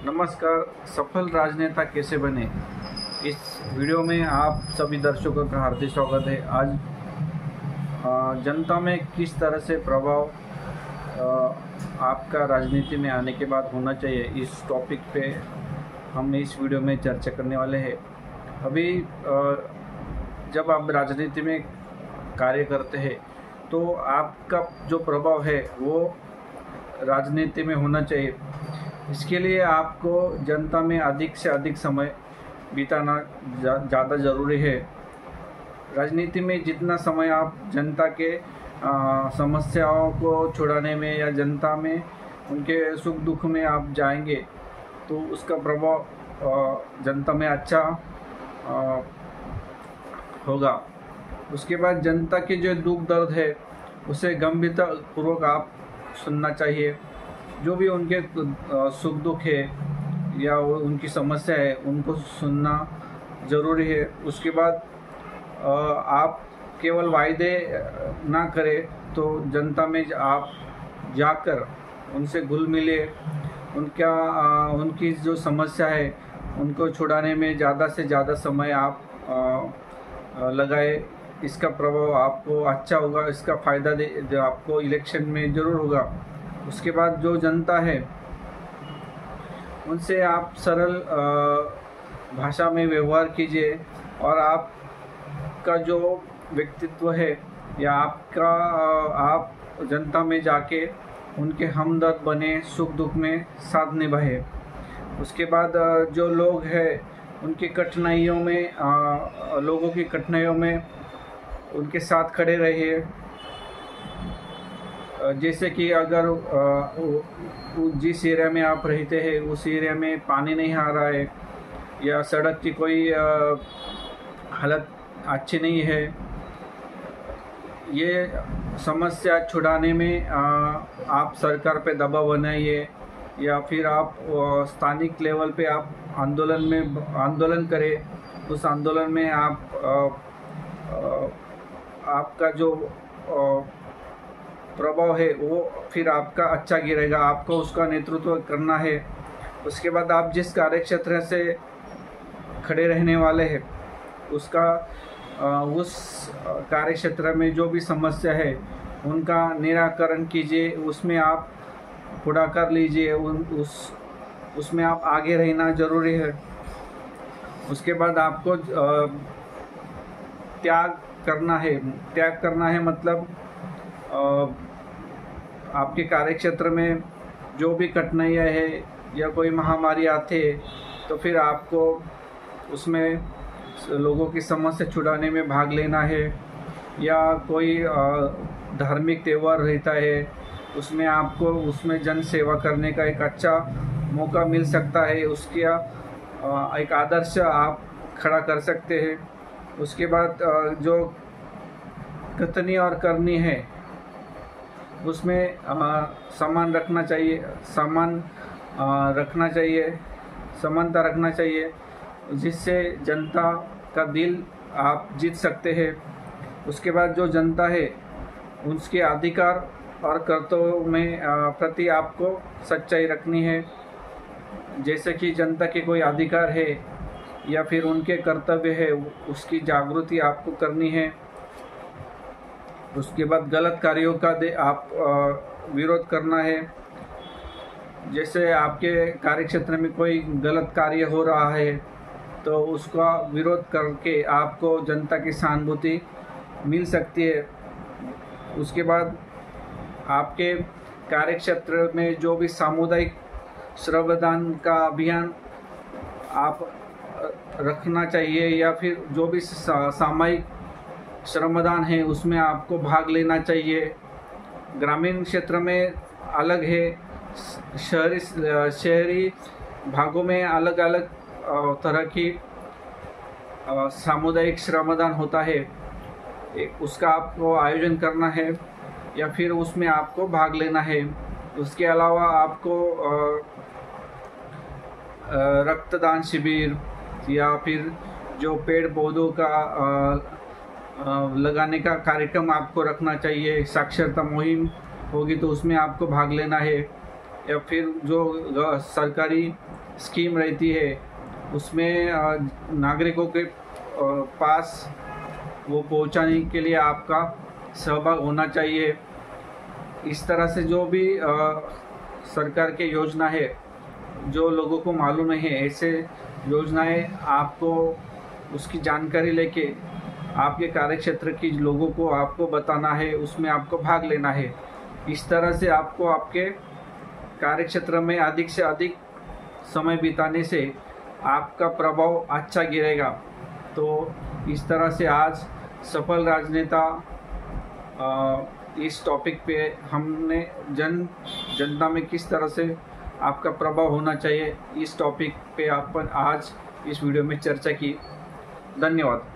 नमस्कार। सफल राजनेता कैसे बने, इस वीडियो में आप सभी दर्शकों का हार्दिक स्वागत है। आज जनता में किस तरह से प्रभाव आपका राजनीति में आने के बाद होना चाहिए, इस टॉपिक पे हम इस वीडियो में चर्चा करने वाले हैं। अभी जब आप राजनीति में कार्य करते हैं तो आपका जो प्रभाव है वो राजनीति में होना चाहिए। इसके लिए आपको जनता में अधिक से अधिक समय बिताना ज़्यादा ज़रूरी है। राजनीति में जितना समय आप जनता के समस्याओं को छुड़ाने में या जनता में उनके सुख दुख में आप जाएंगे तो उसका प्रभाव जनता में अच्छा होगा। उसके बाद जनता के जो दुख दर्द है उसे गंभीरतापूर्वक आप सुनना चाहिए। जो भी उनके सुख दुख है या उनकी समस्या है उनको सुनना ज़रूरी है। उसके बाद आप केवल वायदे ना करें तो जनता में आप जाकर उनसे घुल मिले, उनकी जो समस्या है उनको छुड़ाने में ज़्यादा से ज़्यादा समय आप लगाए। इसका प्रभाव आपको अच्छा होगा, इसका फ़ायदा आपको इलेक्शन में ज़रूर होगा। उसके बाद जो जनता है उनसे आप सरल भाषा में व्यवहार कीजिए और आपका जो व्यक्तित्व है या आप जनता में जाके उनके हमदर्द बने, सुख दुख में साथ निभाए। उसके बाद जो लोग हैं उनकी कठिनाइयों में लोगों की कठिनाइयों में उनके साथ खड़े रहिए। जैसे कि अगर जिस एरिया में आप रहते हैं उस एरिया में पानी नहीं आ रहा है या सड़क की कोई हालत अच्छी नहीं है, ये समस्या छुड़ाने में आप सरकार पे दबाव बनाइए या फिर आप स्थानिक लेवल पे आप आंदोलन करें। उस आंदोलन में आपका जो प्रभाव है वो फिर आपका अच्छा गिरेगा। आपको उसका नेतृत्व करना है। उसके बाद आप जिस कार्यक्षेत्र से खड़े रहने वाले हैं उस कार्यक्षेत्र में जो भी समस्या है उनका निराकरण कीजिए, उसमें आप पुढाकार लीजिए, उसमें आप आगे रहना ज़रूरी है। उसके बाद आपको त्याग करना है मतलब आपके कार्यक्षेत्र में जो भी कठिनाइयाँ है या कोई महामारी आते तो फिर आपको उसमें लोगों की समस्या छुड़ाने में भाग लेना है। या कोई धार्मिक त्यौहार रहता है उसमें आपको उसमें जन सेवा करने का एक अच्छा मौका मिल सकता है, उसका एक आदर्श आप खड़ा कर सकते हैं। उसके बाद जो कथनी और करनी है उसमें समानता रखना चाहिए जिससे जनता का दिल आप जीत सकते हैं। उसके बाद जो जनता है उसके अधिकार और कर्तव्यों में प्रति आपको सच्चाई रखनी है। जैसे कि जनता के कोई अधिकार है या फिर उनके कर्तव्य है उसकी जागृति आपको करनी है। उसके बाद गलत कार्यों का आप विरोध करना है। जैसे आपके कार्यक्षेत्र में कोई गलत कार्य हो रहा है तो उसका विरोध करके आपको जनता की सहानुभूति मिल सकती है। उसके बाद आपके कार्यक्षेत्र में जो भी सामुदायिक श्रमदान का अभियान आप रखना चाहिए या फिर जो भी सामूहिक श्रमदान है उसमें आपको भाग लेना चाहिए। ग्रामीण क्षेत्र में अलग है, शहरी भागों में अलग अलग तरह की सामुदायिक श्रमदान होता है, उसका आपको आयोजन करना है या फिर उसमें आपको भाग लेना है। उसके अलावा आपको रक्तदान शिविर या फिर जो पेड़ पौधों का लगाने का कार्यक्रम आपको रखना चाहिए। साक्षरता मुहिम होगी तो उसमें आपको भाग लेना है। या फिर जो सरकारी स्कीम रहती है उसमें नागरिकों के पास वो पहुंचाने के लिए आपका सहभाग होना चाहिए। इस तरह से जो भी सरकार के योजना है जो लोगों को मालूम नहीं है, ऐसे योजनाएं आपको उसकी जानकारी लेके आपके कार्यक्षेत्र के लोगों को आपको बताना है, उसमें आपको भाग लेना है। इस तरह से आपको आपके कार्यक्षेत्र में अधिक से अधिक समय बिताने से आपका प्रभाव अच्छा गिरेगा। तो इस तरह से आज सफल राजनेता इस टॉपिक पे हमने जनता में किस तरह से आपका प्रभाव होना चाहिए, इस टॉपिक पे अपन आज इस वीडियो में चर्चा की। धन्यवाद।